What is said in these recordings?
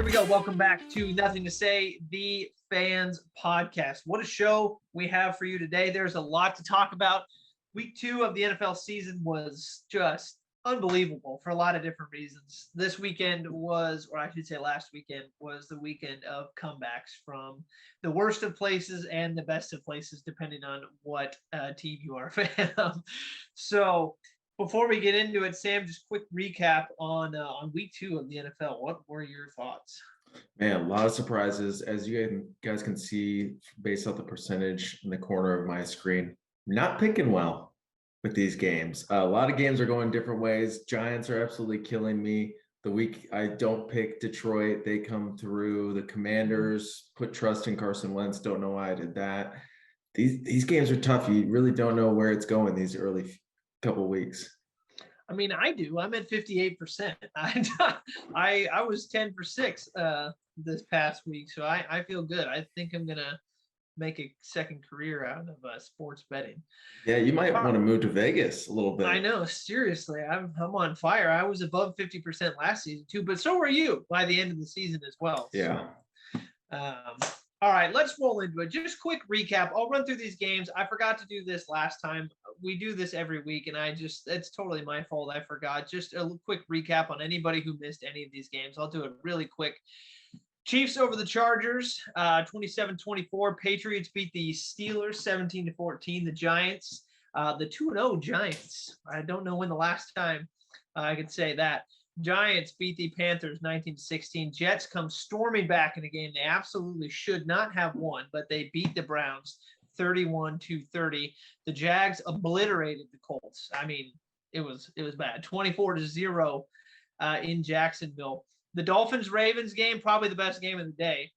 Here we go. Welcome back to Nothing to Say, the Fans Podcast. What a show we have for you today. There's a lot to talk about. Week 2 of the NFL season was just unbelievable for a lot of different reasons. This weekend was, or I should say last weekend, was the weekend of comebacks from the worst of places and the best of places, depending on what team you are a fan of. So before we get into it, Sam, just quick recap on week 2 of the NFL. What were your thoughts? Man, a lot of surprises. As you guys can see, based off the percentage in the corner of my screen, not picking well with these games. A lot of games are going different ways. Giants are absolutely killing me. The week I don't pick Detroit, they come through. The Commanders put trust in Carson Wentz. Don't know why I did that. These games are tough. You really don't know where it's going these early couple weeks. I mean, I do. I'm at 58%. I was 10 for 6 this past week, so I feel good. I think I'm gonna make a second career out of sports betting. Yeah, you might want to move to Vegas a little bit. I know, seriously, I'm on fire. I was above 50% last season too, but so were you by the end of the season as well. Yeah. All right, let's roll into it. Just quick recap. I'll run through these games. I forgot to do this last time. We do this every week, and it's totally my fault. I forgot. Just a quick recap on anybody who missed any of these games. I'll do it really quick. Chiefs over the Chargers, 27-24. Patriots beat the Steelers, 17-14. The Giants, the 2-0 Giants. I don't know when the last time I could say that. Giants beat the Panthers 19-16. Jets come storming back in a game they absolutely should not have won, but they beat the Browns 31-30. The Jags obliterated the Colts. I mean, it was bad. 24-0 in Jacksonville. The Dolphins-Ravens game, probably the best game of the day.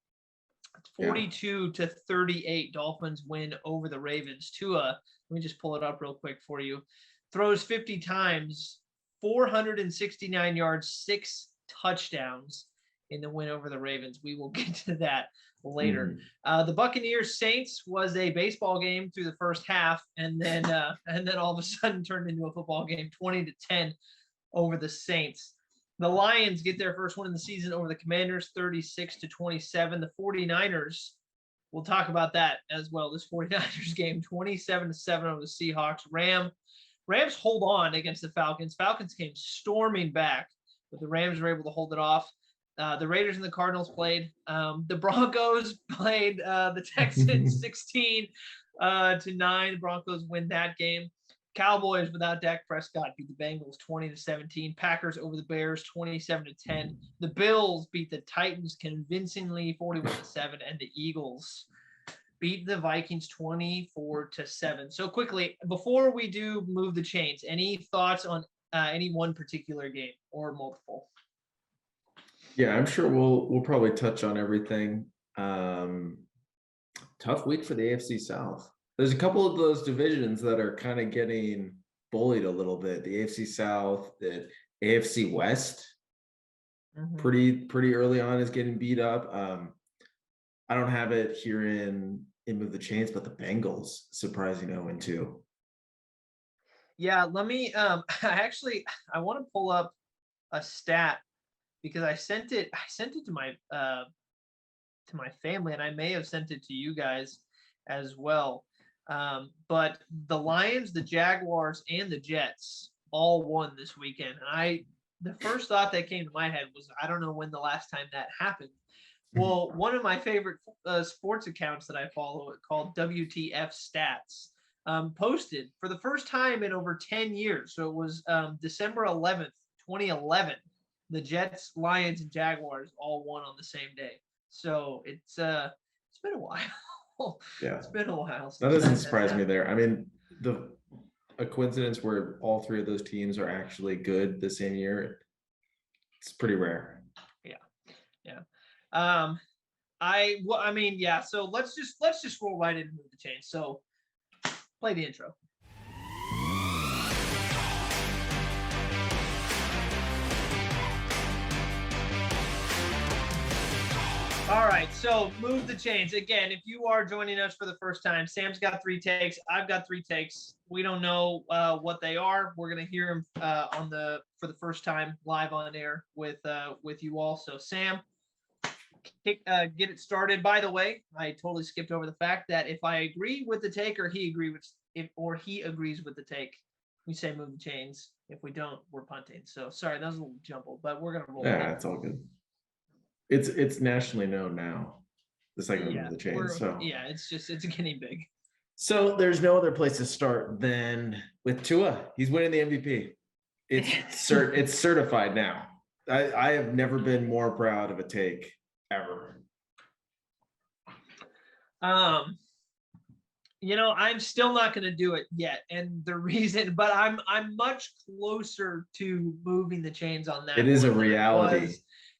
42-38. Dolphins win over the Ravens. Tua, let me just pull it up real quick for you. Throws 50 times. 469 yards, 6 touchdowns in the win over the Ravens. We will get to that later. The Buccaneers Saints was a baseball game through the first half, and then all of a sudden turned into a football game, 20-10 over the Saints. The Lions get their first win in the season over the Commanders, 36-27. The 49ers, we'll talk about that as well. This 49ers game, 27-7 over the Seahawks. Rams hold on against the Falcons. Falcons came storming back, but the Rams were able to hold it off. The Raiders and the Cardinals played. The Broncos played the Texans 16-9. The Broncos win that game. Cowboys without Dak Prescott beat the Bengals 20-17. Packers over the Bears 27-10. The Bills beat the Titans convincingly 41-7, and the Eagles beat the Vikings 24-7. So quickly, before we do move the chains, any thoughts on any one particular game or multiple? Yeah, I'm sure we'll probably touch on everything. Tough week for the AFC South. There's a couple of those divisions that are kind of getting bullied a little bit. The AFC South, the AFC West, pretty early on is getting beat up. I don't have it here in Move the Chains, but the Bengals surprising 0-2. Yeah, let me I want to pull up a stat because I sent it to my family, and I may have sent it to you guys as well. But the Lions, the Jaguars, and the Jets all won this weekend. And the first thought that came to my head was, I don't know when the last time that happened. Well, one of my favorite sports accounts that I follow, called WTF Stats, posted for the first time in over 10 years. So it was December 11th, 2011. The Jets, Lions, and Jaguars all won on the same day. So it's been a while. Yeah, it's been a while. That doesn't surprise me there. I mean, a coincidence where all three of those teams are actually good the same year, it's pretty rare. Yeah. So let's just roll right into the change. So play the intro. All right, so move the chains. Again, if you are joining us for the first time, Sam's got 3 takes. I've got 3 takes. We don't know what they are. We're gonna hear them for the first time live on air with you all. So Sam, get it started. By the way, I totally skipped over the fact that if I agree with the take or he agrees with the take, we say move the chains. If we don't, we're punting. So sorry, that was a little jumbled, but we're gonna roll. Yeah, it's all good. It's nationally known now. The second Yeah, move the chains. So yeah, it's getting big. So there's no other place to start than with Tua. He's winning the MVP. It's certified now. I have never been more proud of a take ever. I'm still not going to do it yet, and the reason, but I'm much closer to moving the chains on that. It is a reality.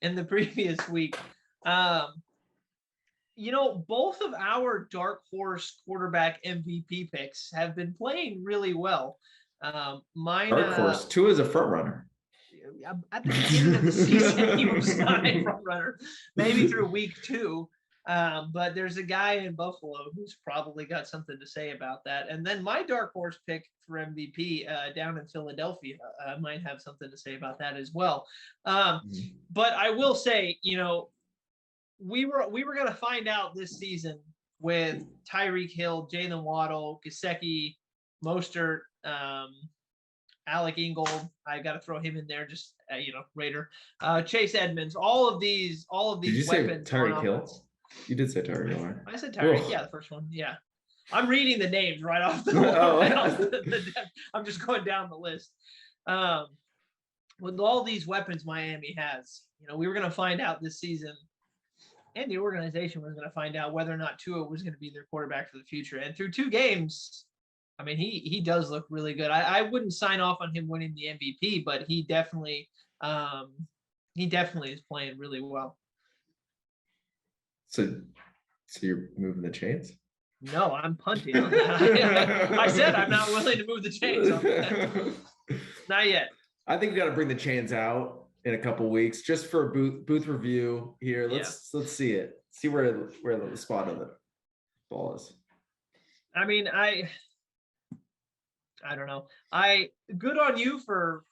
In the previous week, both of our dark horse quarterback MVP picks have been playing really well. Mine, dark horse, Tua is a front runner. At the beginning of the season, he was not a front runner, maybe through week 2. But there's a guy in Buffalo who's probably got something to say about that. And then my dark horse pick for MVP down in Philadelphia might have something to say about that as well. But I will say, we were going to find out this season with Tyreek Hill, Jalen Waddle, Gesicki, Mostert, Alec Ingold. I got to throw him in there, just Raider, Chase Edmonds. All of these Did you weapons. Say Tyreek Hill? You did say Tyreek Hill. I said Tyreek. Yeah, the first one. Yeah, I'm reading the names right off the I'm just going down the list. With all these weapons Miami has, we were going to find out this season, and the organization was going to find out whether or not Tua was going to be their quarterback for the future. And through 2 games, I mean, he does look really good. I wouldn't sign off on him winning the MVP, but he definitely is playing really well. So you're moving the chains? No, I'm punting on that. I said I'm not willing to move the chains on that. Not yet. I think we got to bring the chains out in a couple weeks just for a booth review here. Let's see it. See where the spot of the ball is. I mean, I don't know. Good on you for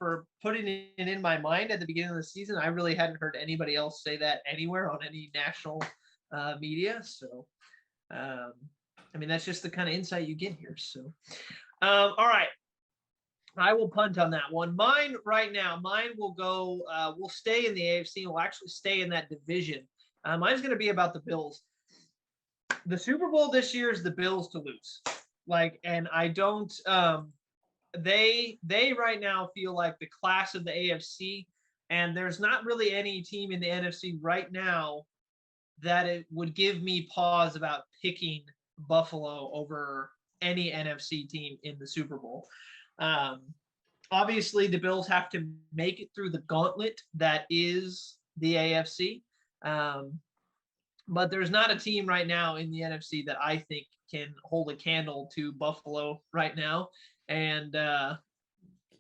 putting it in my mind at the beginning of the season. I really hadn't heard anybody else say that anywhere on any national media. So, I mean, that's just the kind of insight you get here. So, all right. I will punt on that one. Mine will go, we'll stay in the AFC. We'll actually stay in that division. Mine's going to be about the Bills. The Super Bowl this year is the Bills to lose. And I don't, they right now feel like the class of the AFC, and there's not really any team in the NFC right now that it would give me pause about picking Buffalo over any NFC team in the Super Bowl. Obviously the Bills have to make it through the gauntlet that is the AFC. But there's not a team right now in the NFC that I think can hold a candle to Buffalo right now. And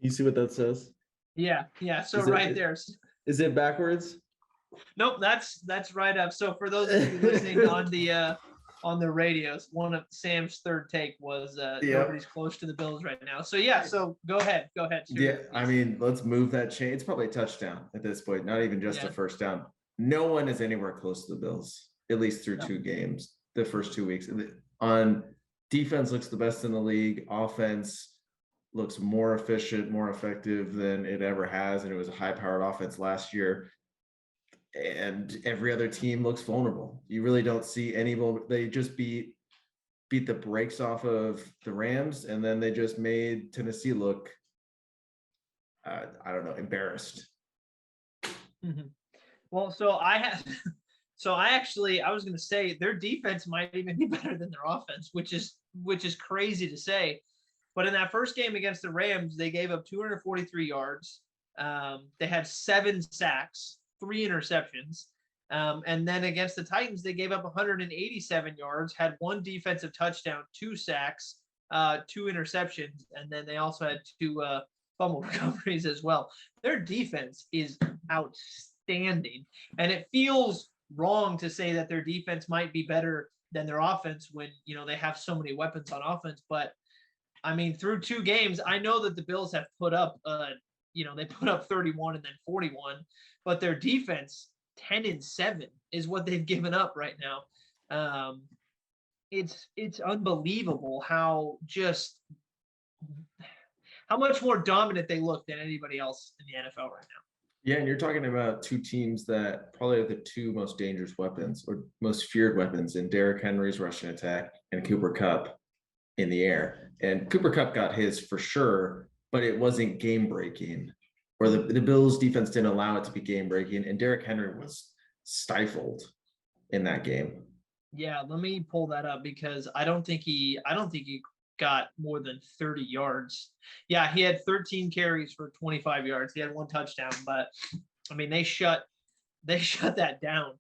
you see what that says? Yeah. So there. Is it backwards? Nope, that's right up. So for those of you listening on the radios, one of Sam's third take was nobody's close to the Bills right now. So so go ahead. Yeah, I mean, let's move that chain. It's probably a touchdown at this point, not even just a first down. No one is anywhere close to the Bills, at least through 2 games, the first 2 weeks. On defense looks the best in the league. Offense looks more efficient, more effective than it ever has. And it was a high-powered offense last year. And every other team looks vulnerable. You really don't see any. They just beat the brakes off of the Rams, and then they just made Tennessee look, I don't know, embarrassed. Mm-hmm. Well, I was going to say their defense might even be better than their offense, which is crazy to say. But in that first game against the Rams, they gave up 243 yards. They had 7 sacks. 3 interceptions. And then against the Titans, they gave up 187 yards, had 1 defensive touchdown, 2 sacks, 2 interceptions, and then they also had 2 fumble recoveries as well. Their defense is outstanding. And it feels wrong to say that their defense might be better than their offense when, they have so many weapons on offense. But I mean, through 2 games, I know that the Bills have put up, they put up 31 and then 41. But their defense 10-7 is what they've given up right now. It's unbelievable how much more dominant they look than anybody else in the NFL right now. Yeah, and you're talking about two teams that probably are the two most dangerous weapons or most feared weapons in Derrick Henry's rushing attack and Cooper Kupp in the air. And Cooper Kupp got his for sure, but it wasn't game breaking, or the Bills defense didn't allow it to be game breaking. And Derrick Henry was stifled in that game. Yeah, let me pull that up because I don't think he got more than 30 yards. Yeah, he had 13 carries for 25 yards. He had 1 touchdown, but I mean they shut that down.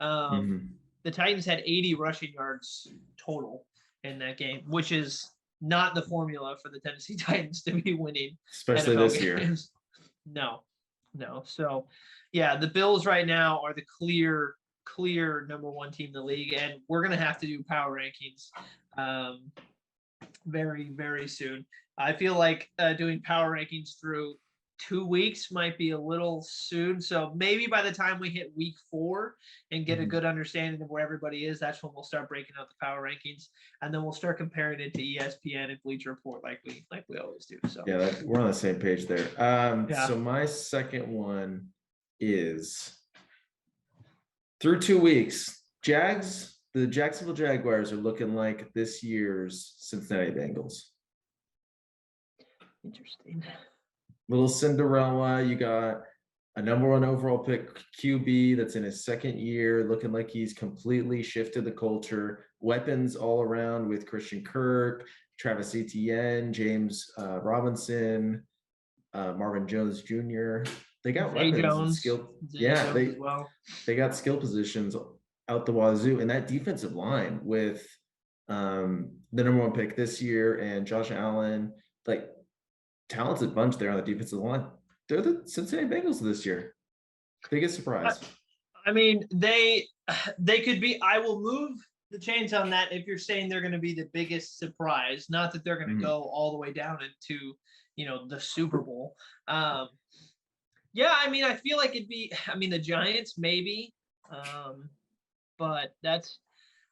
The Titans had 80 rushing yards total in that game, which is not the formula for the Tennessee Titans to be winning, especially NFL this games. year. No. So yeah, the Bills right now are the clear number 1 team in the league, and we're gonna have to do power rankings very, very soon. I feel like doing power rankings through 2 weeks might be a little soon. So maybe by the time we hit week 4 and get a good understanding of where everybody is, that's when we'll start breaking out the power rankings, and then we'll start comparing it to ESPN and Bleacher Report like we always do. So yeah, we're on the same page there. So my second one is through 2 weeks, the Jacksonville Jaguars are looking like this year's Cincinnati Bengals. Interesting. Little Cinderella. You got a number 1 overall pick QB that's in his second year, looking like he's completely shifted the culture. Weapons all around with Christian Kirk, Travis Etienne, James Robinson, Marvin Jones Jr. They got Zay weapons Jones. and skill. Zay Yeah, Jones as well. they got skill positions out the wazoo, and that defensive line with the number 1 pick this year and Josh Allen, like talented bunch there on the defensive line. They're the Cincinnati Bengals this year. Biggest surprise. I mean, they could be. I will move the chains on that if you're saying they're going to be the biggest surprise. Not that they're going to go all the way down into the Super Bowl. Yeah, I mean, I feel like it'd be. I mean, the Giants maybe, but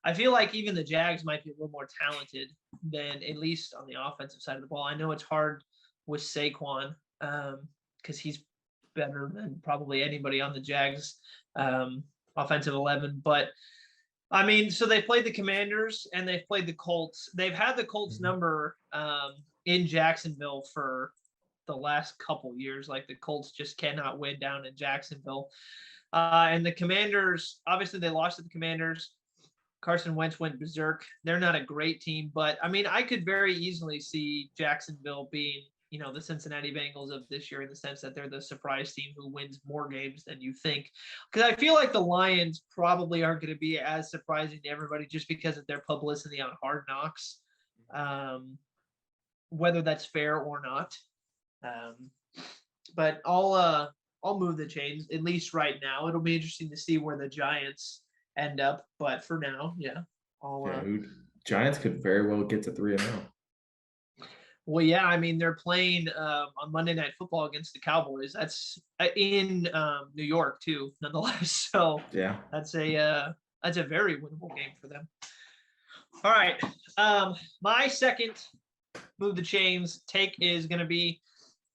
I feel like even the Jags might be a little more talented than, at least on the offensive side of the ball. I know it's hard with Saquon because he's better than probably anybody on the Jags offensive 11. But I mean, so they played the Commanders and they've played the Colts. They've had the Colts number in Jacksonville for the last couple years. Like the Colts just cannot win down in Jacksonville. And the Commanders, obviously they lost to the Commanders. Carson Wentz went berserk. They're not a great team, but I mean, I could very easily see Jacksonville being, the Cincinnati Bengals of this year, in the sense that they're the surprise team who wins more games than you think. Because I feel like the Lions probably aren't going to be as surprising to everybody just because of their publicity on Hard Knocks, whether that's fair or not. But I'll move the chains, at least right now. It'll be interesting to see where the Giants end up, but for now, Giants could very well get to 3-0. Well, yeah, I mean they're playing on Monday Night Football against the Cowboys. That's in New York too, nonetheless. So yeah, that's a very winnable game for them. All right, my second move the chains take is going to be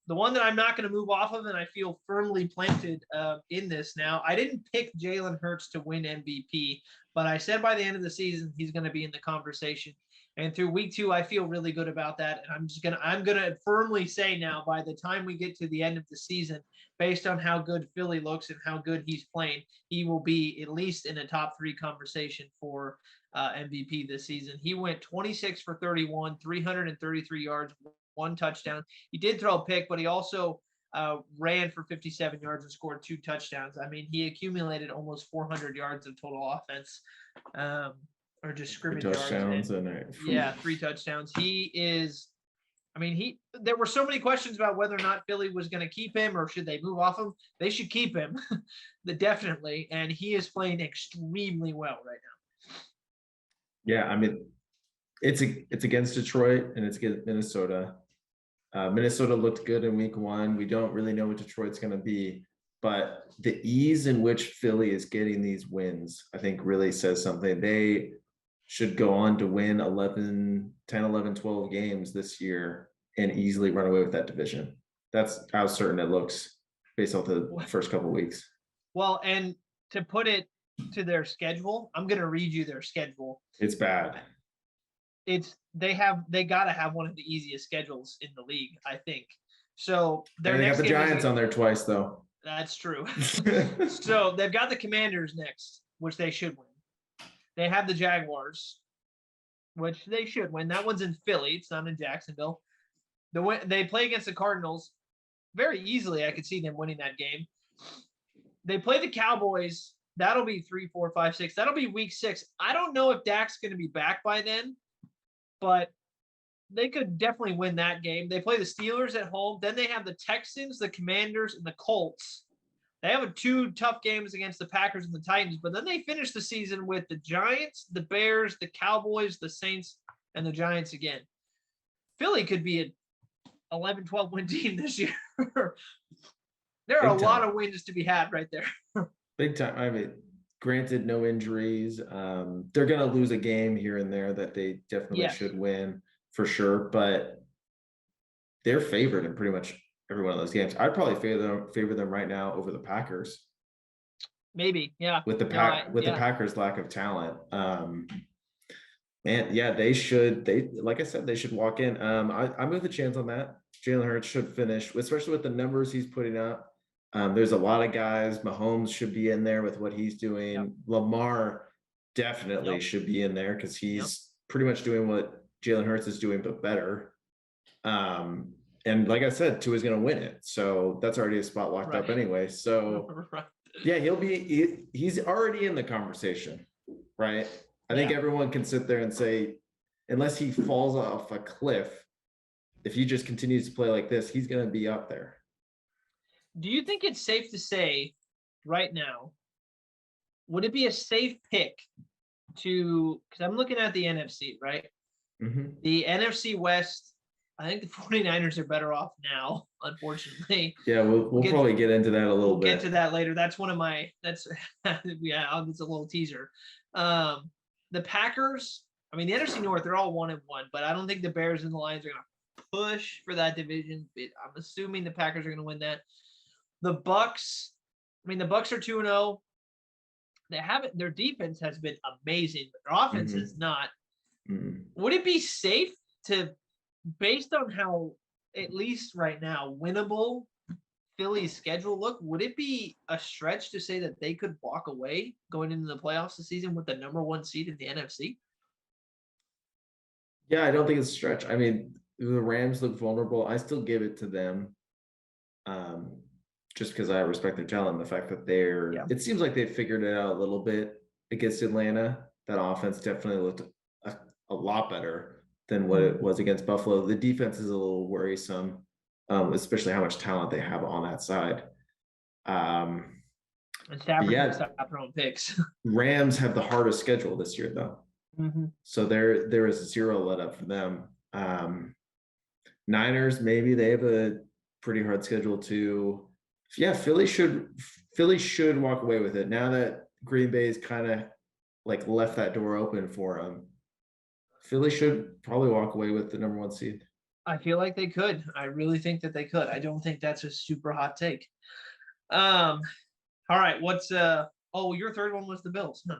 the one that I'm not going to move off of, and I feel firmly planted in this now. I didn't pick Jalen Hurts to win MVP, but I said by the end of the season he's going to be in the conversation. And through week 2, I feel really good about that. And I'm gonna firmly say now, by the time we get to the end of the season, based on how good Philly looks and how good he's playing, he will be at least in a top 3 conversation for MVP this season. He went 26 for 31, 333 yards, 1 touchdown. He did throw a pick, but he also ran for 57 yards and scored 2 touchdowns. I mean, he accumulated almost 400 yards of total offense. Or just scrimmage touchdowns yards. Yeah, 3 touchdowns. There were so many questions about whether or not Philly was going to keep him or should they move off him. They should keep him, definitely. And he is playing extremely well right now. Yeah, I mean, it's against Detroit and it's against Minnesota. Minnesota looked good in week 1. We don't really know what Detroit's going to be, but the ease in which Philly is getting these wins, I think really says something. They should go on to win 11, 10, 11, 12 games this year and easily run away with that division. That's how certain it looks based off the first couple of weeks. Well, and to put it to their schedule, I'm going to read you their schedule. It's bad. They got to have one of the easiest schedules in the league, I think. So they got the Giants on there twice, though. That's true. So they've got the Commanders next, which they should win. They have the Jaguars, which they should win. That one's in Philly. It's not in Jacksonville. They play against the Cardinals very easily. I could see them winning that game. They play the Cowboys. That'll be 3, 4, 5, 6. That'll be week 6. I don't know if Dak's going to be back by then, but they could definitely win that game. They play the Steelers at home. Then they have the Texans, the Commanders, and the Colts. They have 2 tough games against the Packers and the Titans, but then they finish the season with the Giants, the Bears, the Cowboys, the Saints, and the Giants again. Philly could be an 11, 12 win team this year. There are a lot of wins to be had right there. Big time. I mean, granted, no injuries. They're going to lose a game here and there that they definitely should win for sure, but they're favored in pretty much every one of those games. I'd probably favor them right now over the Packers. Maybe, yeah. With the Packers' lack of talent, man, yeah, they should. Like I said, they should walk in. I'm with a chance on that. Jalen Hurts should finish, especially with the numbers he's putting up. There's a lot of guys. Mahomes should be in there with what he's doing. Yep. Lamar definitely should be in there because he's pretty much doing what Jalen Hurts is doing, but better. And like I said, Tua's going to win it. So that's already a spot locked up anyway. So yeah, he's already in the conversation, right? I think everyone can sit there and say, unless he falls off a cliff, if he just continues to play like this, he's going to be up there. Do you think it's safe to say right now, would it be a safe pick because I'm looking at the NFC, right? Mm-hmm. The NFC West, I think the 49ers are better off now, unfortunately. Yeah, we'll probably get into that a little bit. We'll get to that later. That's one of my, it's a little teaser. The Packers, I mean, the NFC North, they're all 1-1, but I don't think the Bears and the Lions are going to push for that division. I'm assuming the Packers are going to win that. The Bucks, I mean, the Bucks are 2-0. Their defense has been amazing, but their offense is not. Mm-hmm. Would it be safe to, based on how, at least right now, winnable Philly's schedule look, would it be a stretch to say that they could walk away going into the playoffs this season with the number 1 seed in the NFC? Yeah, I don't think it's a stretch. I mean, the Rams look vulnerable. I still give it to them. Just because I respect their talent, the fact that it seems like they figured it out a little bit against Atlanta. That offense definitely looked a lot better than what it was against Buffalo. The defense is a little worrisome, especially how much talent they have on that side. And Stafford stop throwing picks. Rams have the hardest schedule this year, though. Mm-hmm. So there is 0 let up for them. Niners, maybe they have a pretty hard schedule too. Yeah, Philly should walk away with it now that Green Bay's kind of like left that door open for them. Philly should probably walk away with the number 1 seed. I feel like they could. I really think that they could. I don't think that's a super hot take. All right. What's your third one was the Bills. Huh?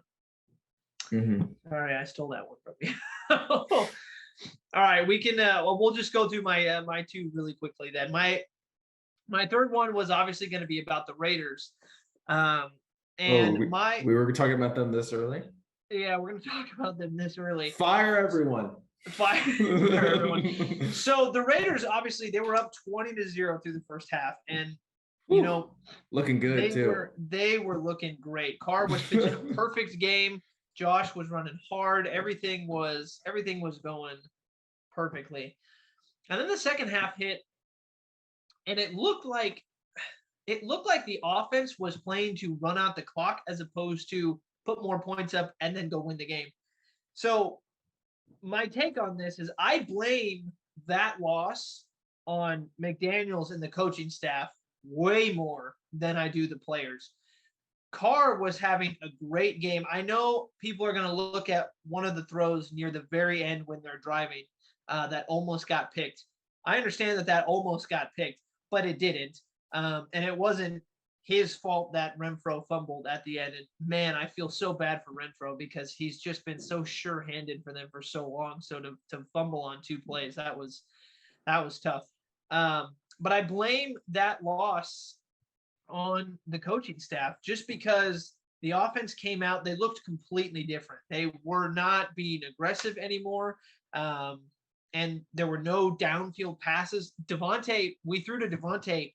Mm-hmm. All right, I stole that one from you. All right, we can. We'll just go through my 2 really quickly. Then my third one was obviously going to be about the Raiders. We were talking about them this early. Yeah, we're going to talk about them this early. Fire everyone. Fire everyone. So the Raiders, obviously, they were up 20-0 through the first half, and looking good too. They were looking great. Carr was pitching a perfect game. Josh was running hard. Everything was going perfectly. And then the second half hit, and it looked like the offense was playing to run out the clock as opposed to put more points up and then go win the game. So my take on this is I blame that loss on McDaniels and the coaching staff way more than I do the players. Carr was having a great game. I know people are going to look at one of the throws near the very end when they're driving that almost got picked. I understand that almost got picked, but it didn't. And it wasn't his fault that Renfrow fumbled at the end. And man, I feel so bad for Renfrow because he's just been so sure-handed for them for so long. So to fumble on 2 plays, that was tough. But I blame that loss on the coaching staff just because the offense came out, they looked completely different. They were not being aggressive anymore. And there were no downfield passes. We threw to Devontae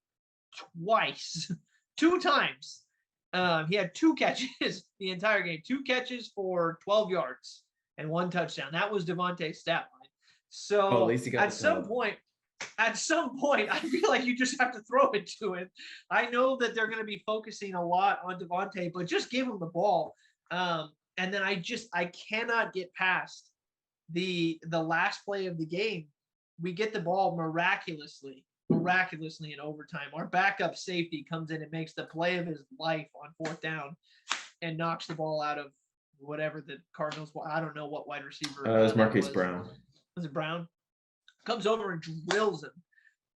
twice, 2 times. He had 2 catches the entire game, 2 catches for 12 yards and 1 touchdown. That was Devontae's stat line. So at least he got at some point, I feel like you just have to throw it to him. I know that they're going to be focusing a lot on Devontae, but just give him the ball. And then I cannot get past the last play of the game. We get the ball miraculously in overtime. Our backup safety comes in and makes the play of his life on 4th down and knocks the ball out of whatever the Cardinals. I don't know what wide receiver. It was Marquise Brown. Was it Brown? Comes over and drills him.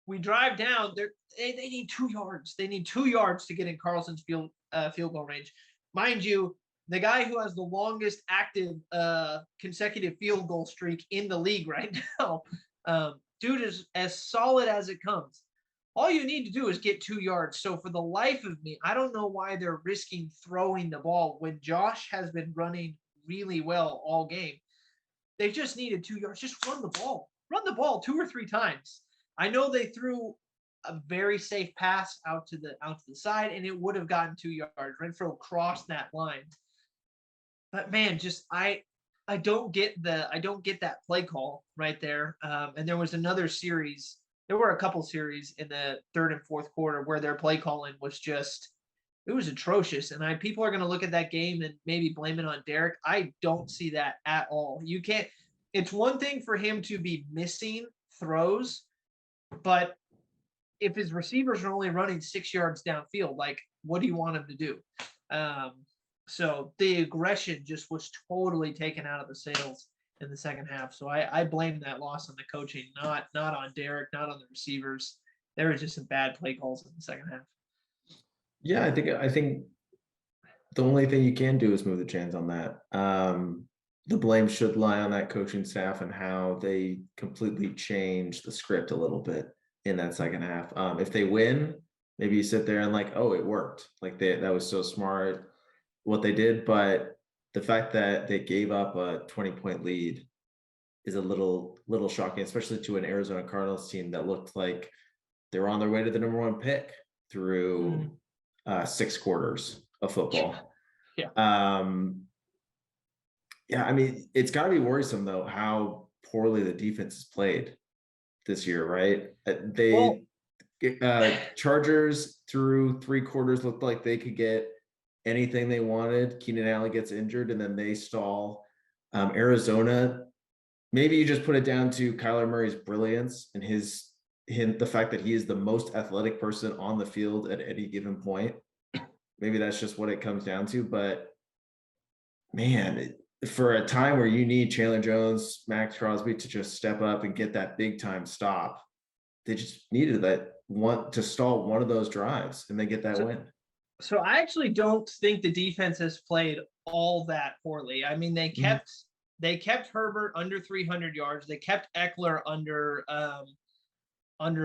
We drive down. They need 2 yards. They need 2 yards to get in Carlson's field goal range. Mind you, the guy who has the longest active consecutive field goal streak in the league right now, dude is as solid as it comes. All you need to do is get 2 yards. So for the life of me, I don't know why they're risking throwing the ball when Josh has been running really well all game. They just needed 2 yards. Just run the ball. Run the ball 2 or 3 times. I know they threw a very safe pass out to the side, and it would have gotten 2 yards. Renfrow crossed that line. But man, just I don't get that play call right there. And there was another series. There were a couple series in the 3rd and 4th quarter where their play calling was just, it was atrocious. And people are going to look at that game and maybe blame it on Derek. I don't see that at all. You can't. It's one thing for him to be missing throws, but if his receivers are only running 6 yards downfield, like, what do you want him to do? So the aggression just was totally taken out of the sails in the second half. So I blame that loss on the coaching, not on Derek, not on the receivers. There were just some bad play calls in the second half. Yeah, I think the only thing you can do is move the chains on that. The blame should lie on that coaching staff and how they completely changed the script a little bit in that second half. If they win, maybe you sit there and like, oh, it worked. Like that was so smart what they did. But the fact that they gave up a 20-point lead is a little shocking, especially to an Arizona Cardinals team that looked like they were on their way to the number 1 pick through 6 quarters of football. Yeah. Yeah, I mean, it's got to be worrisome though how poorly the defense has played this year, right? Chargers through 3 quarters looked like they could get anything they wanted. Keenan Allen gets injured and then they stall. Arizona, maybe you just put it down to Kyler Murray's brilliance and the fact that he is the most athletic person on the field at any given point. Maybe that's just what it comes down to. But man, for a time where you need Chandler Jones, Max Crosby to just step up and get that big time stop, they just needed that one to stall one of those drives and then get that win. So I actually don't think the defense has played all that poorly. I mean, they kept Herbert under 300 yards. They kept Eckler under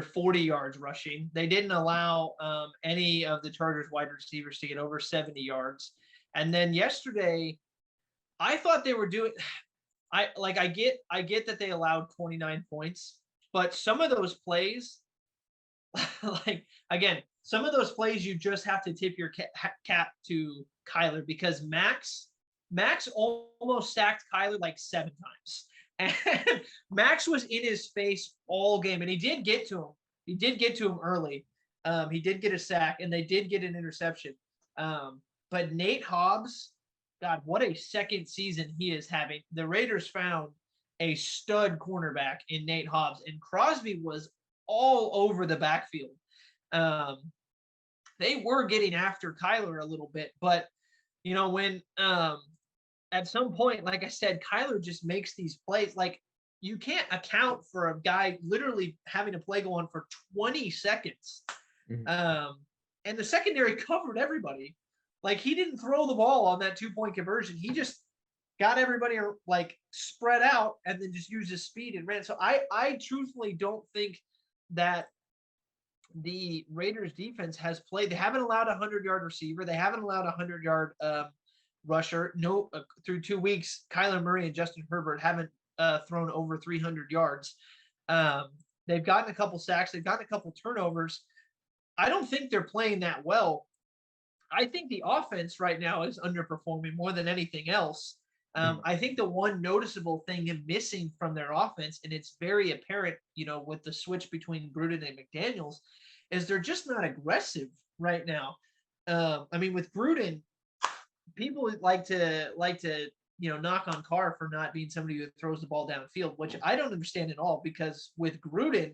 40 yards rushing. They didn't allow any of the Chargers wide receivers to get over 70 yards. And then yesterday, I thought they were doing. I get that they allowed 29 points, but some of those plays, some of those plays you just have to tip your cap to Kyler because Max almost sacked Kyler like 7 times. And Max was in his face all game, and he did get to him. He did get to him early. He did get a sack, and they did get an interception. But Nate Hobbs, God, what a second season he is having. The Raiders found a stud cornerback in Nate Hobbs, and Crosby was all over the backfield. they were getting after Kyler a little bit, but when at some point, like I said, Kyler just makes these plays. Like you can't account for a guy literally having a play go on for 20 seconds. And the secondary covered everybody. Like he didn't throw the ball on that 2-point conversion. He just got everybody like spread out and then just used his speed and ran. So I truthfully don't think that the Raiders defense has played. They haven't allowed a 100-yard receiver. They haven't allowed a 100-yard rusher. No, through 2 weeks, Kyler Murray and Justin Herbert haven't thrown over 300 yards. They've gotten a couple sacks. They've gotten a couple turnovers. I don't think they're playing that well. I think the offense right now is underperforming more than anything else. I think the one noticeable thing missing from their offense, and it's very apparent, with the switch between Gruden and McDaniels, is they're just not aggressive right now. I mean, with Gruden, people like to knock on Carr for not being somebody who throws the ball downfield, which I don't understand at all, because with Gruden,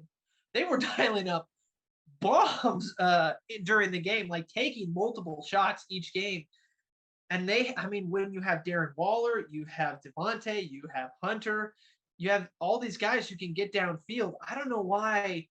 they were dialing up bombs during the game, like taking multiple shots each game. And when you have Darren Waller, you have Devontae, you have Hunter, you have all these guys who can get downfield. I don't know why.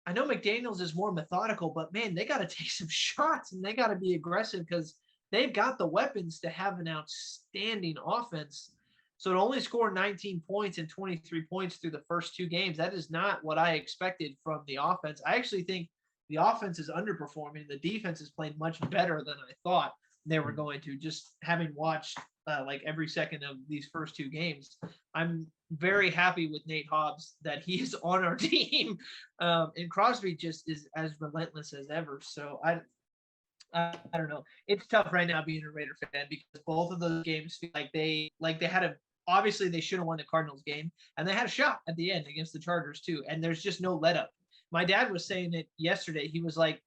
I know McDaniels is more methodical, but man, they got to take some shots and they got to be aggressive, because they've got the weapons to have an outstanding offense. So to only score 19 points and 23 points through the first 2 games, that is not what I expected from the offense. I actually think the offense is underperforming. The defense is playing much better than I thought they were going to, just having watched like every second of these first 2 games. I'm very happy with Nate Hobbs that he is on our team. And Crosby just is as relentless as ever. So I don't know. It's tough right now being a Raider fan, because both of those games feel like they had obviously they should have won the Cardinals game, and they had a shot at the end against the Chargers too. And there's just no let up. My dad was saying it yesterday. He was like,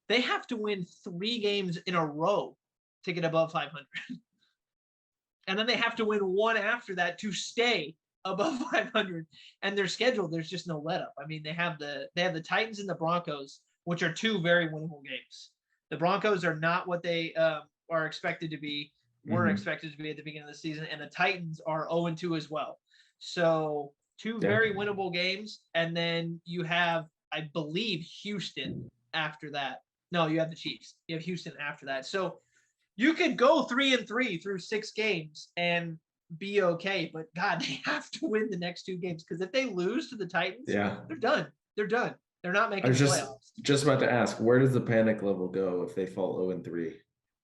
they have to win 3 games in a row to get above 500. And then they have to win 1 after that to stay above 500. And their schedule, there's just no let up. I mean, they have the Titans and the Broncos, which are 2 very winnable games. The Broncos are not what they are expected to be, were expected to be at the beginning of the season. And the Titans are 0-2 as well. So 2 very winnable games. And then you have, I believe, Houston after that. No, you have the Chiefs. You have Houston after that. So you could go 3-3 through 6 games and be okay. But God, they have to win the next 2 games, because if they lose to the Titans, they're done. They're done. They're not making the playoffs. Just about to ask, where does the panic level go if they fall 0-3?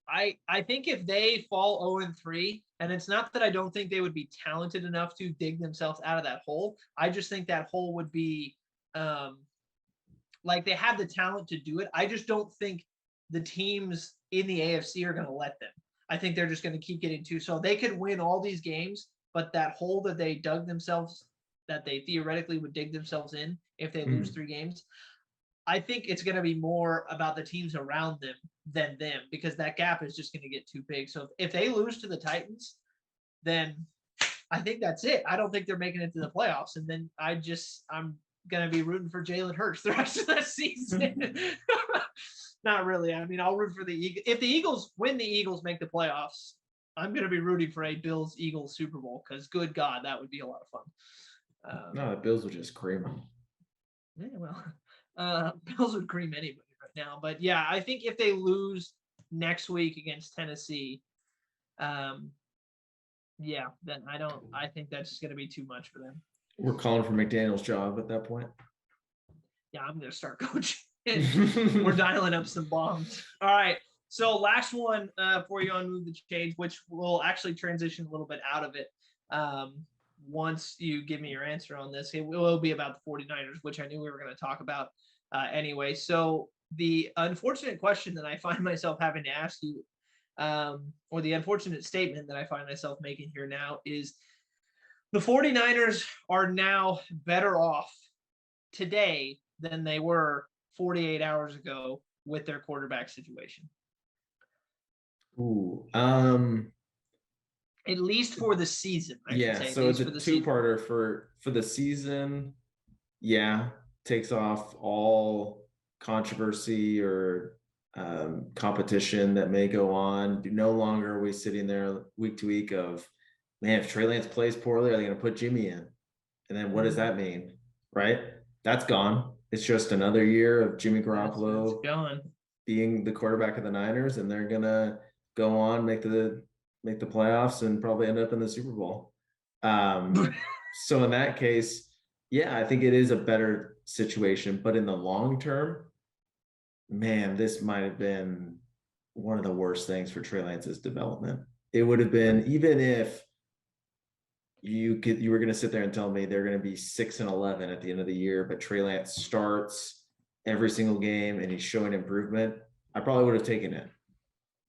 I think if they fall 0-3, and it's not that I don't think they would be talented enough to dig themselves out of that hole. I just think that hole would be like they have the talent to do it. I just don't think the teams in the AFC are going to let them. I think they're just going to keep getting 2. So they could win all these games, but that hole that they dug themselves, that they theoretically would dig themselves in if they lose 3 games, I think it's going to be more about the teams around them than them, because that gap is just going to get too big. So if they lose to the Titans, then I think that's it. I don't think they're making it to the playoffs. And then I'm going to be rooting for Jalen Hurts the rest of the season. Not really. I mean, I'll root for the Eagles. If the Eagles win, the Eagles make the playoffs, I'm going to be rooting for a Bills-Eagles Super Bowl, because good God, that would be a lot of fun. No, the Bills would just cream them. Yeah, well, Bills would cream anybody right now. But yeah, I think if they lose next week against Tennessee, then I think that's going to be too much for them. We're calling for McDaniel's job at that point. Yeah, I'm going to start coaching. We're dialing up some bombs. All right. So last one for you on Move the Change, which will actually transition a little bit out of it. Once you give me your answer on this, it will be about the 49ers, which I knew we were going to talk about anyway. So the unfortunate question that I find myself having to ask you, or the unfortunate statement that I find myself making here now, is the 49ers are now better off today than they were 48 hours ago with their quarterback situation. Ooh, at least for the season. So it's a 2-parter for the season. Yeah, takes off all controversy or competition that may go on. No longer are we sitting there week to week of, man, if Trey Lance plays poorly, are they going to put Jimmy in? And then what does that mean? Right? That's gone. It's just another year of Jimmy Garoppolo It's gone. being the quarterback of the Niners, and they're gonna go on, make the playoffs and probably end up in the Super Bowl. So in that case, yeah, I think it is a better situation, but in the long term, man, this might have been one of the worst things for Trey Lance's development. It would have been, even if you were going to sit there and tell me they're going to be 6-11 at the end of the year, but Trey Lance starts every single game and he's showing improvement, I probably would have taken it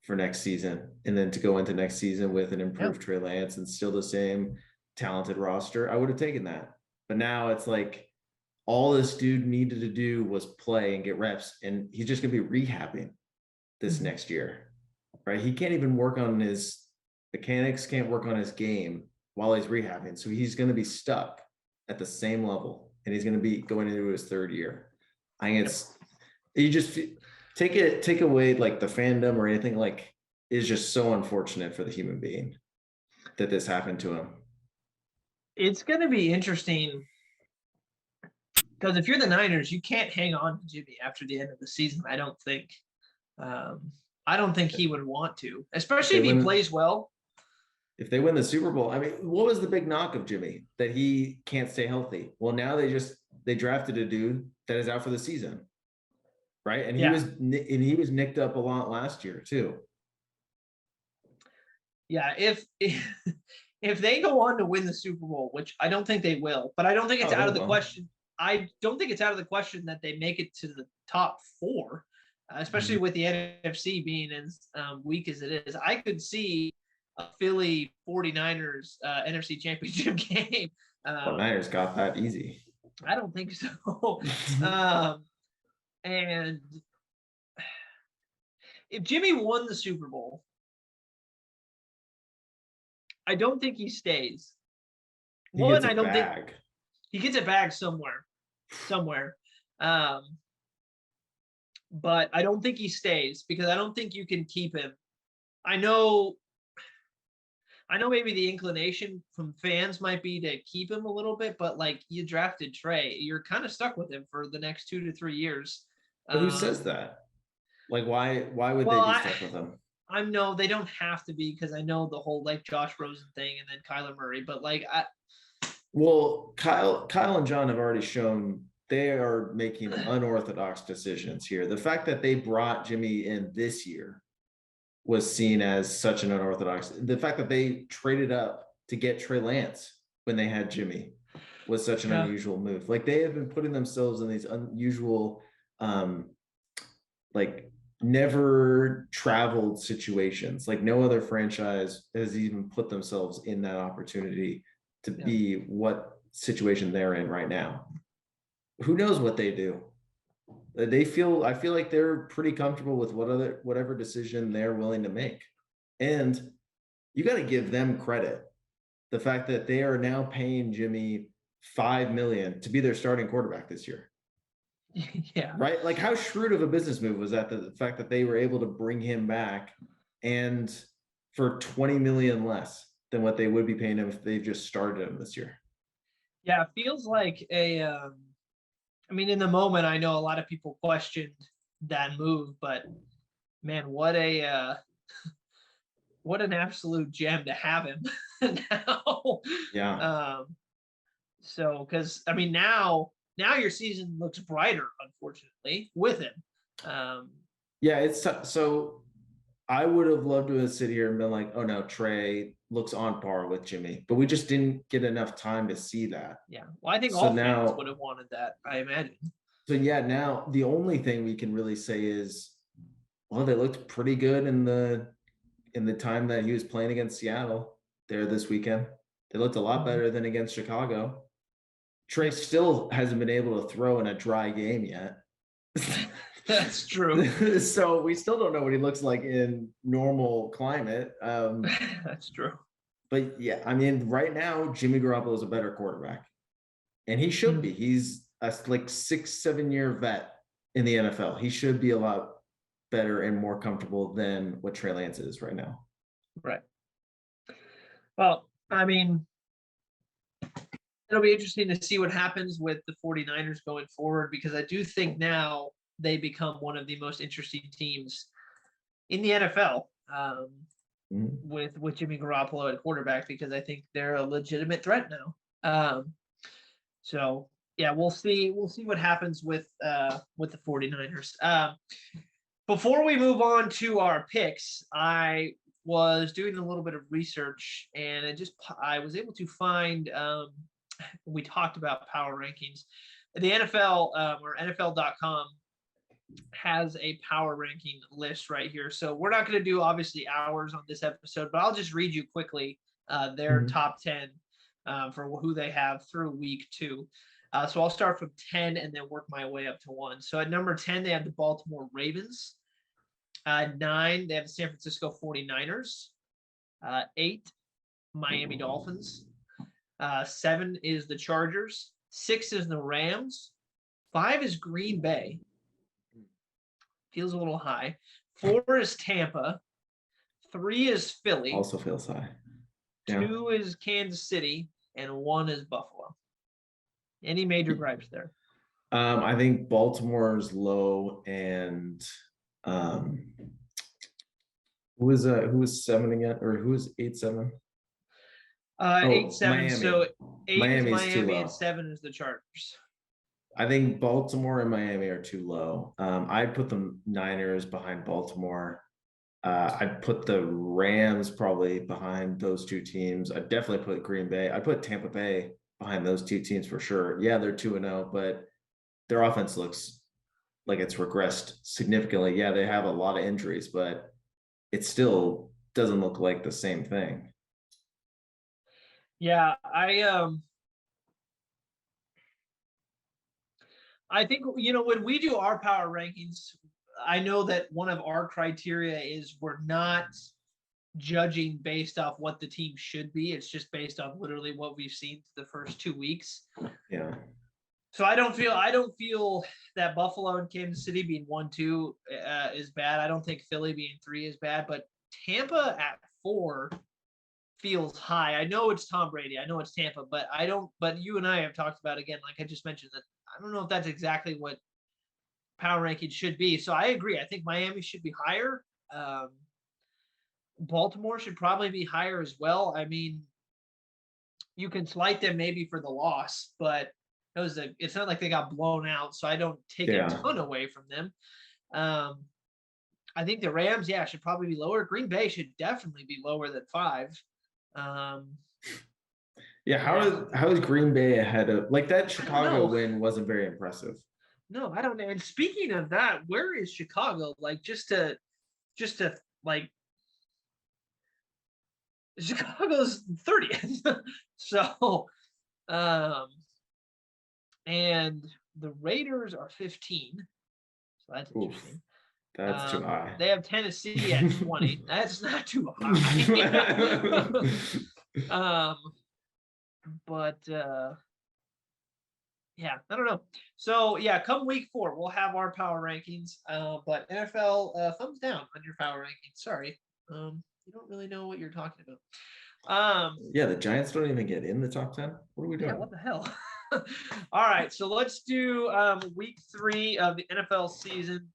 for next season. And then to go into next season with an improved Trey Lance and still the same talented roster, I would have taken that. But now it's like all this dude needed to do was play and get reps, and he's just going to be rehabbing this next year, right? He can't even work on his mechanics, can't work on his game while he's rehabbing. So he's going to be stuck at the same level, and he's going to be going into his third year. I think you just take away like the fandom or anything, like, is just so unfortunate for the human being that this happened to him. It's going to be interesting because if you're the Niners, you can't hang on to Jimmy after the end of the season. I don't think he would want to, especially if he plays well. If they win the Super Bowl, I mean, what was the big knock of Jimmy? That he can't stay healthy. Well, now they drafted a dude that is out for the season, right? And he was nicked up a lot last year too. Yeah, if they go on to win the Super Bowl, which I don't think they will, but I don't think it's out of the question. I don't think it's out of the question that they make it to the top four, especially with the NFC being as weak as it is. I could see a Philly 49ers NFC Championship game. Niners got that easy. I don't think so. And if Jimmy won the Super Bowl, I don't think he stays. I don't think he gets a bag somewhere. But I don't think he stays because I don't think you can keep him. I know maybe the inclination from fans might be to keep him a little bit, but like, you drafted Trey, you're kind of stuck with him for the next 2 to 3 years. But who says that? Like, why would they be stuck with him? I know they don't have to be, because I know the whole like Josh Rosen thing and then Kyler Murray, but like Kyle and John have already shown they are making unorthodox decisions here. The fact that they brought Jimmy in this year was seen as such an unorthodox. The fact that they traded up to get Trey Lance when they had Jimmy was such an unusual move. Like, they have been putting themselves in these unusual, like, never traveled situations. Like, no other franchise has even put themselves in that opportunity to be what situation they're in right now. Who knows what they do? I feel like they're pretty comfortable with whatever decision they're willing to make. And you got to give them credit. The fact that they are now paying Jimmy $5 million to be their starting quarterback this year. Yeah. Right? Like, how shrewd of a business move was that? The fact that they were able to bring him back and for $20 million less than what they would be paying him if they just started him this year. Yeah, it feels like I mean, in the moment, I know a lot of people questioned that move, but man, what an absolute gem to have him now. Yeah. So, because I mean, now your season looks brighter, unfortunately, with him. Yeah, it's so. I would have loved to have sit here and been like, oh no, Trey looks on par with Jimmy, but we just didn't get enough time to see that. Yeah. Well, I think all fans would have wanted that, I imagine. So yeah, now the only thing we can really say is, well, they looked pretty good in the time that he was playing against Seattle there this weekend. They looked a lot better than against Chicago. Trey still hasn't been able to throw in a dry game yet. That's true. So we still don't know what he looks like in normal climate. That's true. But yeah, I mean, right now, Jimmy Garoppolo is a better quarterback. And he should be. He's a like 6-7 year vet in the NFL. He should be a lot better and more comfortable than what Trey Lance is right now. Right. Well, I mean, it'll be interesting to see what happens with the 49ers going forward, because I do think now they become one of the most interesting teams in the NFL with Jimmy Garoppolo at quarterback, because I think they're a legitimate threat now. So yeah, we'll see what happens with the 49ers. Before we move on to our picks, I was doing a little bit of research, and I was able to find we talked about power rankings. The NFL or NFL.com has a power ranking list right here. So we're not going to do obviously hours on this episode, but I'll just read you quickly their top 10 for who they have through week 2. So I'll start from 10 and then work my way up to 1. So at number 10, they have the Baltimore Ravens. 9, they have the San Francisco 49ers. 8, Miami Dolphins. 7 is the Chargers. 6 is the Rams. 5 is Green Bay. Feels a little high. 4 is Tampa. 3 is Philly. Also feels high. Yeah. 2 is Kansas City, and 1 is Buffalo. Any major gripes there? I think Baltimore's low, and who was 7 again, or who was 8-7? 8-7. Miami. So 8 Miami's is too Miami low. and 7 is the Chargers. I think Baltimore and Miami are too low. I'd put the Niners behind Baltimore. I'd put the Rams probably behind those two teams. I'd definitely put Green Bay. I'd put Tampa Bay behind those two teams for sure. Yeah, they're 2-0, but their offense looks like it's regressed significantly. Yeah, they have a lot of injuries, but it still doesn't look like the same thing. Yeah, I think, when we do our power rankings, I know that one of our criteria is we're not judging based off what the team should be. It's just based on literally what we've seen the first 2 weeks. Yeah. So I don't feel that Buffalo and Kansas City being 1-2 is bad. I don't think Philly being 3 is bad, but Tampa at 4 feels high. I know it's Tom Brady. I know it's Tampa, but but you and I have talked about, again, like I just mentioned, that I don't know if that's exactly what power ranking should be. So I agree. I think Miami should be higher. Baltimore should probably be higher as well. I mean, you can slight them maybe for the loss, but it's not like they got blown out, so I don't take a ton away from them. I think the Rams, should probably be lower. Green Bay should definitely be lower than 5. How is Green Bay ahead of, like, that Chicago win wasn't very impressive? No, I don't know. And speaking of that, where is Chicago? Like, just to like, Chicago's 30th. So, and the Raiders are 15. So that's interesting. That's too high. They have Tennessee at 20. That's not too high. But I don't know. So come week 4, we'll have our power rankings. But NFL, thumbs down on your power rankings. Sorry. You don't really know what you're talking about. The Giants don't even get in the top 10. What are we doing? Yeah, what the hell? All right, so let's do week 3 of the NFL season.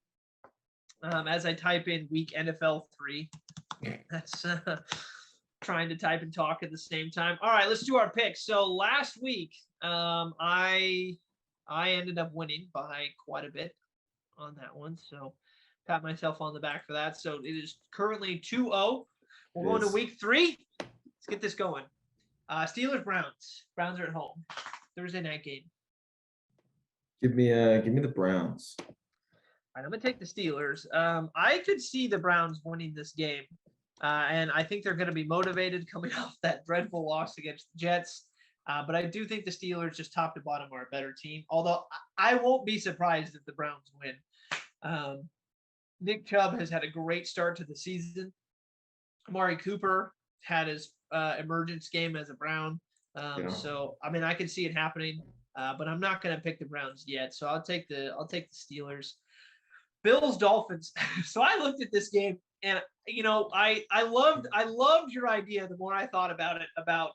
As I type in week NFL 3, that's trying to type and talk at the same time. All right, let's do our picks. So last week, I ended up winning by quite a bit on that one. So pat myself on the back for that. So it is currently 2-0. We're going to week 3. Let's get this going. Steelers, Browns. Browns are at home. Thursday night game. Give me the Browns. All right, I'm gonna take the Steelers. I could see the Browns winning this game, and I think they're going to be motivated coming off that dreadful loss against the Jets. But I do think the Steelers, just top to bottom, are a better team. Although I won't be surprised if the Browns win. Nick Chubb has had a great start to the season. Amari Cooper had his emergence game as a Brown. So, I mean, I can see it happening. but I'm not going to pick the Browns yet. So I'll take the Steelers. Bills Dolphins. So I looked at this game, and I loved your idea. The more I thought about it, about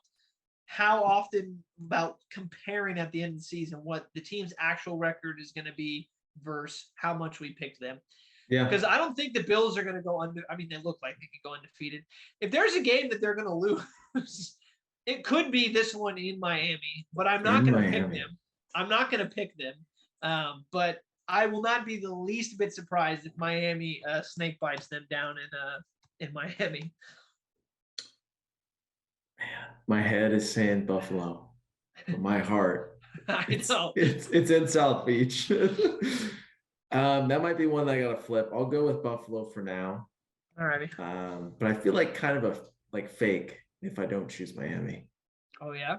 how often about comparing at the end of the season what the team's actual record is going to be versus how much we picked them. Yeah. Because I don't think the Bills are going to go under. I mean, they look like they could go undefeated. If there's a game that they're going to lose, it could be this one in Miami. But I'm not going to pick them. I'm not going to pick them. But I will not be the least bit surprised if Miami snake bites them down in Miami. Man, my head is saying Buffalo, but my heart, I know. it's in South Beach. That might be one that I gotta flip. I'll go with Buffalo for now. All righty. But I feel like kind of a fake if I don't choose Miami Oh yeah.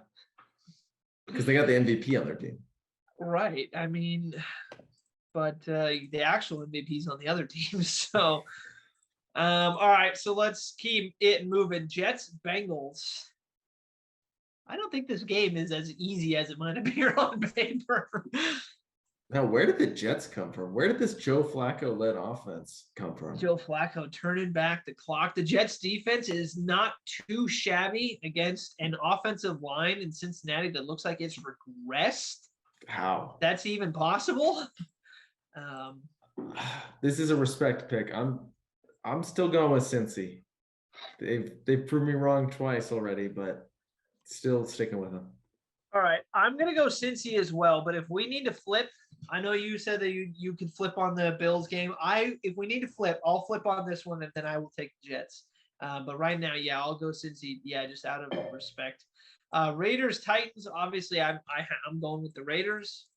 because they got the MVP on their team. Right. I mean, but the actual MVP's on the other team. So, all right. So let's keep it moving. Jets, Bengals. I don't think this game is as easy as it might appear on paper. Now, where did the Jets come from? Where did this Joe Flacco led offense come from? Joe Flacco turning back the clock. The Jets defense is not too shabby against an offensive line in Cincinnati that looks like it's regressed. How? That's even possible. This is a respect pick. I'm still going with Cincy. They've proved me wrong twice already, but still sticking with them. All right, I'm gonna go Cincy as well. But if we need to flip, I know you said that you could flip on the Bills game. If we need to flip, I'll flip on this one, and then I will take the Jets. But right now, yeah, I'll go Cincy. Yeah, just out of respect. Raiders, Titans. Obviously, I'm going with the Raiders.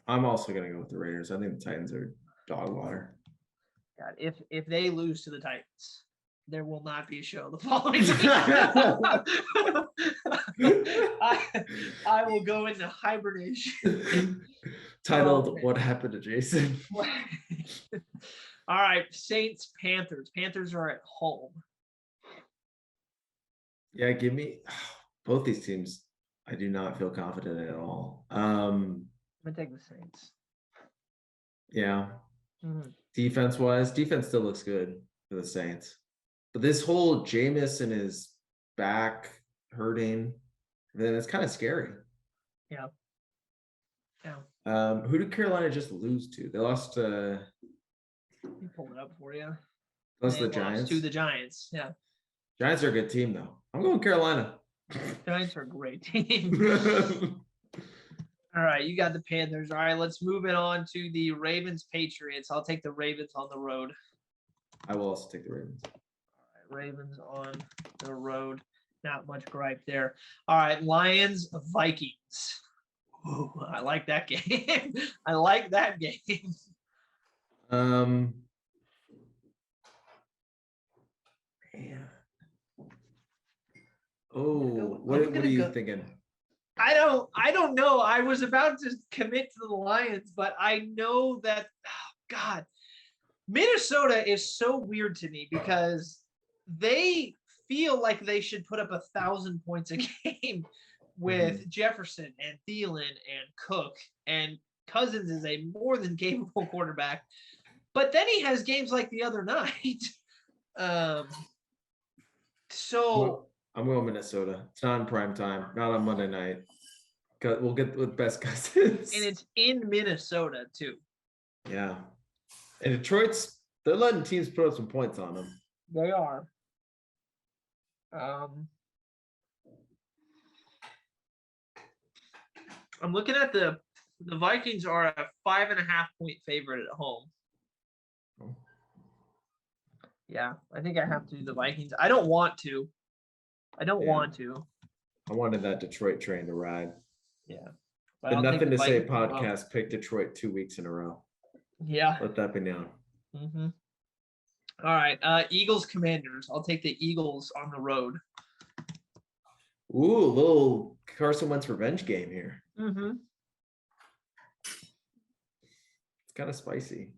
I'm also gonna go with the Raiders. I think the Titans are dog water. God, if they lose to the Titans, there will not be a show the following I will go into hibernation. Titled "What Happened to Jason?" All right, Saints, Panthers. Panthers are at home. Yeah, give me both these teams. I do not feel confident in at all. I'm gonna take the Saints. Yeah. Mhm. Defense still looks good for the Saints. But this whole Jameis and his back hurting, then it's kind of scary. Yeah. Who did Carolina just lose to? They lost Let me pull it up for you. lost They the Giants. to the Giants. Yeah. Giants are a good team though. I'm going Carolina. Giants are a great team. All right, you got the Panthers. All right, let's move it on to the Ravens, Patriots. I'll take the Ravens on the road. I will also take the Ravens. All right, Ravens on the road. Not much gripe there. All right, Lions, Vikings. Ooh, I like that game. I like that game. Man. Oh, what are you thinking? I don't know. I was about to commit to the Lions, but I know that, oh God, Minnesota is so weird to me because they feel like they should put up 1,000 points a game with Jefferson and Thielen and Cook, and Cousins is a more than capable quarterback. But then he has games like the other night. So I'm going Minnesota. It's not in prime time, not on Monday night. We'll get with best Cousins. And it's in Minnesota too. Yeah. And they're letting teams put up some points on them. They are. I'm looking at the Vikings are a 5.5 point favorite at home. Oh. Yeah, I think I have to do the Vikings. I don't want to. I wanted that Detroit train to ride. Yeah. But Nothing to Say podcast picked Detroit 2 weeks in a row. Yeah. Let that be known. Mm-hmm. All right. Eagles, Commanders. I'll take the Eagles on the road. Ooh, a little Carson Wentz revenge game here. Mm-hmm. It's kind of spicy.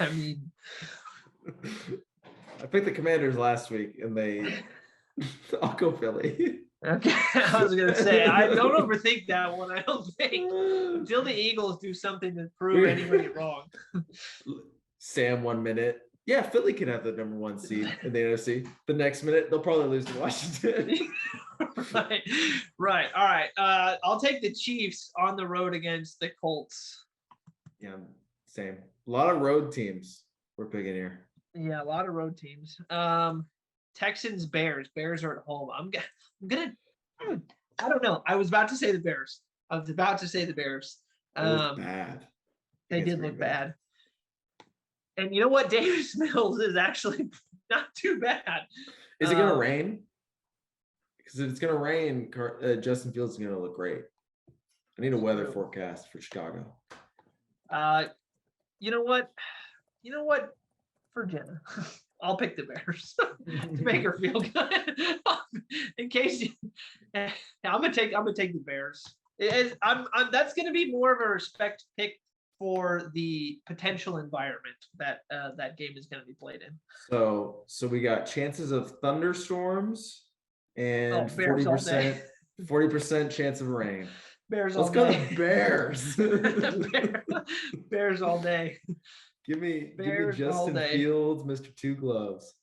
I mean, I picked the Commanders last week, and I'll go Philly. Okay, I was gonna say I don't overthink that one. I don't think until the Eagles do something to prove anybody wrong. Sam 1 minute. Yeah, Philly can have the number 1 seed in the NFC. The next minute, they'll probably lose to Washington. Right, right. All right. I'll take the Chiefs on the road against the Colts. Yeah, same. A lot of road teams we're picking here. Yeah, a lot of road teams. Texans, Bears. Bears are at home. I'm gonna. I don't know. I was about to say the Bears. It was bad. They against did Green look Bay. bad. And you know what? Davis Mills is actually not too bad. Is it gonna rain? Because if it's gonna rain, Justin Fields is gonna look great. I need a weather forecast for Chicago. You know what? You know what? For Jenna, I'll pick the Bears to make her feel good. In case you, I'm gonna take the Bears. That's gonna be more of a respect pick for the potential environment that that game is gonna be played in. So we got chances of thunderstorms and Bears all day. 40% chance of rain. Bears Let's all go day. to Bears. Bears all day. Give me Bears all Justin day. Fields, Mr. Two Gloves.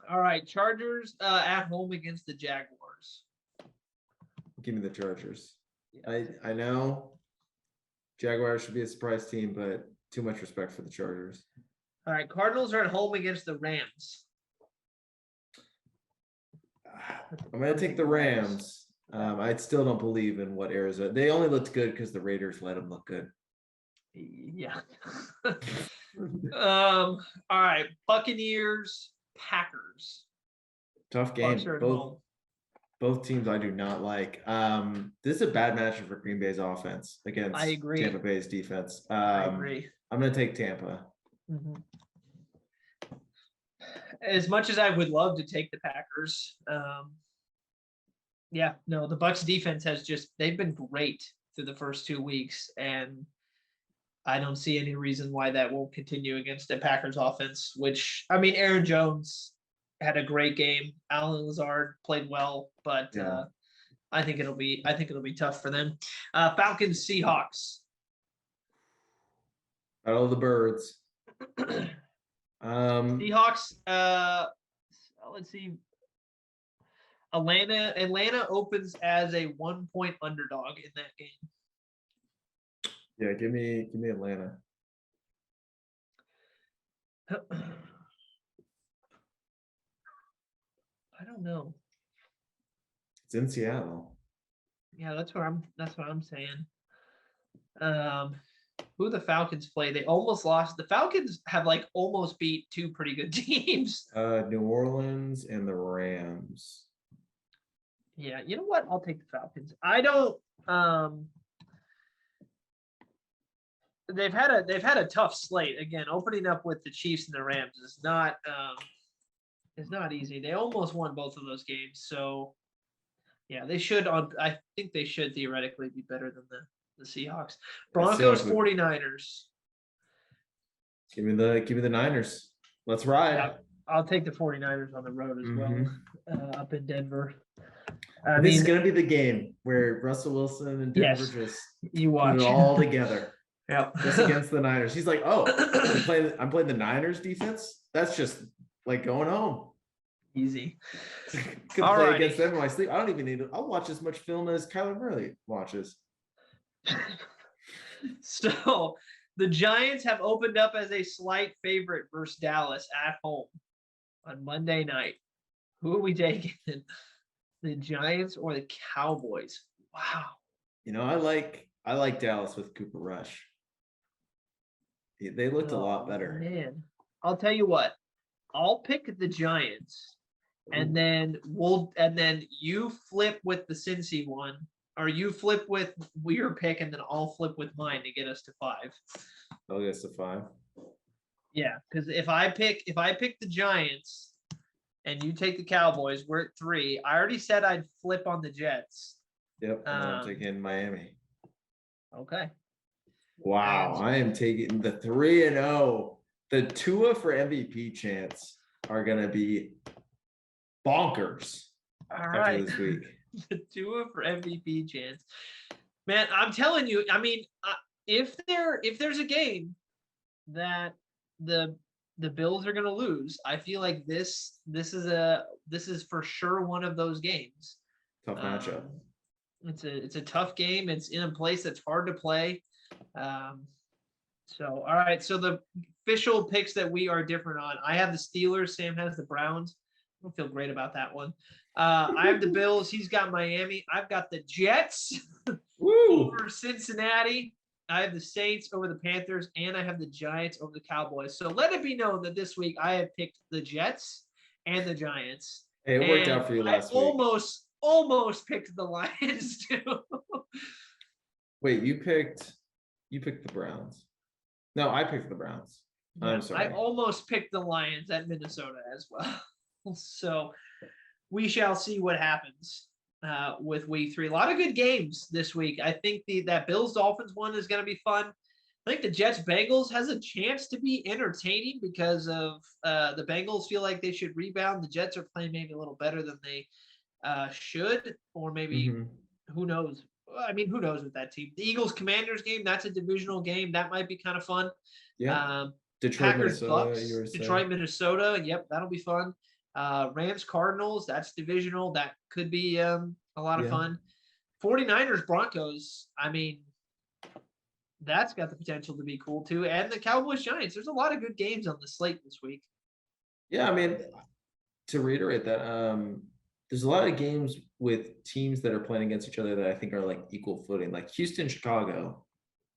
All right, Chargers at home against the Jaguars. Give me the Chargers. Yeah. I know Jaguars should be a surprise team, but too much respect for the Chargers. All right, Cardinals are at home against the Rams. I'm gonna take the Rams. I still don't believe in what Arizona. They only looked good because the Raiders let them look good. Yeah. All right, Buccaneers, Packers. Tough game. Bucks are at home. Both teams I do not like. This is a bad matchup for Green Bay's offense against I agree. Tampa Bay's defense. I agree. I'm gonna take Tampa. Mhm. As much as I would love to take the Packers, yeah, no, the Bucks defense they've been great through the first 2 weeks, and I don't see any reason why that won't continue against the Packers offense, which, I mean, Aaron Jones had a great game. Alan Lazard played well, but Yeah. I think it'll be tough for them. Falcons, Seahawks. Battle of the Birds. Seahawks, let's see. Atlanta opens as a 1-point underdog in that game. Yeah, give me Atlanta. I don't know. It's in Seattle. Yeah, that's what I'm saying. Who the Falcons play? They almost lost. The Falcons have like almost beat 2 pretty good teams. New Orleans and the Rams. Yeah, you know what? I'll take the Falcons. I don't. They've had a tough slate. Again, opening up with the Chiefs and the Rams is not easy. They almost won both of those games. So yeah, they should I think they should theoretically be better than the Seahawks. Broncos, 49ers. Give me the Niners. Let's ride. Yeah, I'll take the 49ers on the road as well, up in Denver. This is gonna be the game where Russell Wilson and Denver just you put watch it all together. Yeah, Just against the Niners. He's like, oh, I'm playing the Niners defense. That's just like going home. Easy. Could play against them in my sleep. I don't even need it. I'll watch as much film as Kyler Murray watches. So the Giants have opened up as a slight favorite versus Dallas at home on Monday night. Who are we taking? The Giants or the Cowboys? Wow. You know, I like Dallas with Cooper Rush. They looked a lot better. Man, I'll tell you what. I'll pick the Giants, and then you flip with the Cincy one, or you flip with your pick, and then I'll flip with mine to get us to 5. I'll get us to 5. Yeah, because if I pick the Giants, and you take the Cowboys, we're at 3. I already said I'd flip on the Jets. Yep, I'm taking Miami. Okay. Wow, I am taking the 3-0. The Tua for MVP chance are gonna be bonkers All right. after this week. the Tua for MVP chance. Man, I'm telling you, I mean, if there's a game that the Bills are going to lose, I feel like this is for sure one of those games. Tough matchup. It's a tough game. It's in a place that's hard to play. So all right, so the official picks that we are different on. I have the Steelers. Sam has the Browns. I don't feel great about that one. I have the Bills. He's got Miami. I've got the Jets over Cincinnati. I have the Saints over the Panthers, and I have the Giants over the Cowboys. So let it be known that this week I have picked the Jets and the Giants. Hey, it worked out for you last week. Almost picked the Lions too. Wait, you picked the Browns. No, I picked the Browns. I'm sorry. I almost picked the Lions at Minnesota as well. So we shall see what happens with week 3. A lot of good games this week. I think that Bills Dolphins one is going to be fun. I think the Jets Bengals has a chance to be entertaining because of the Bengals feel like they should rebound. The Jets are playing maybe a little better than they should, or maybe who knows? I mean, who knows with that team? The Eagles Commanders game, that's a divisional game. That might be kind of fun. Yeah. Detroit, Packers, Minnesota. Bucks, Detroit, Minnesota. Yep, that'll be fun. Rams, Cardinals, that's divisional. That could be a lot of fun. 49ers, Broncos. I mean, that's got the potential to be cool too. And the Cowboys, Giants. There's a lot of good games on the slate this week. Yeah, I mean, to reiterate that, there's a lot of games with teams that are playing against each other that I think are like equal footing. Like Houston, Chicago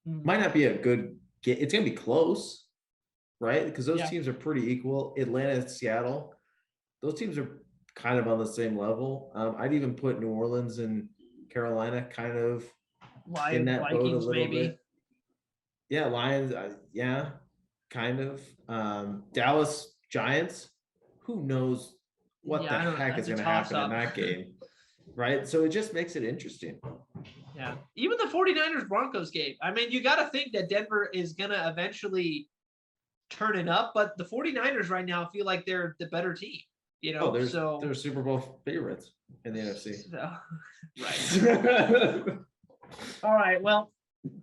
might not be a good game. It's going to be close, right? Because those teams are pretty equal. Atlanta, Seattle, those teams are kind of on the same level. I'd even put New Orleans and Carolina kind of in that boat a little bit. Yeah, Lions, kind of. Dallas, Giants, who knows what the heck is going to happen in that game, right? So it just makes it interesting. Yeah, even the 49ers Broncos game. I mean, you got to think that Denver is going to eventually turn it up, but the 49ers right now feel like they're the better team. You know, they're Super Bowl favorites in the NFC. Right. All right. Well,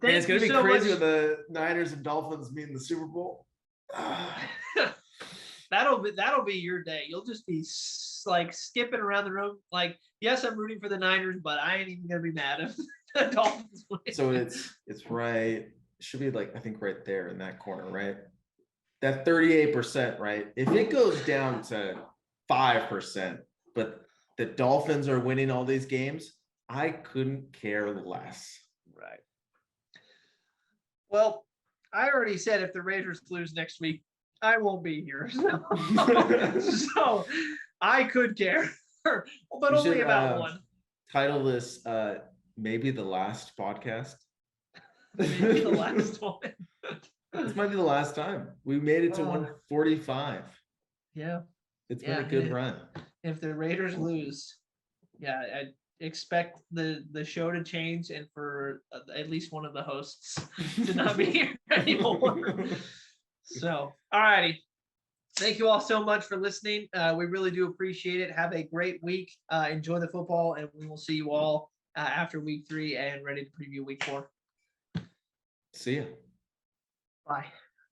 it's going to be crazy with the Niners and Dolphins meeting the Super Bowl. That'll be your day. You'll just be like skipping around the room. Like, yes, I'm rooting for the Niners, but I ain't even gonna be mad if the Dolphins win. So it's right. It should be like, I think right there in that corner, right? That 38%, right? If it goes down to 5%, but the Dolphins are winning all these games, I couldn't care less. Right. Well, I already said if the Raiders lose next week, I won't be here. So I could care, but only about one. Title this maybe the last podcast. Maybe the last one. This might be the last time. We made it to 145. Yeah. It's been a good run. If the Raiders lose, I expect the show to change and for at least one of the hosts to not be here anymore. So, all righty. Thank you all so much for listening. We really do appreciate it. Have a great week. Enjoy the football, and we will see you all after week 3 and ready to preview week 4. See ya. Bye.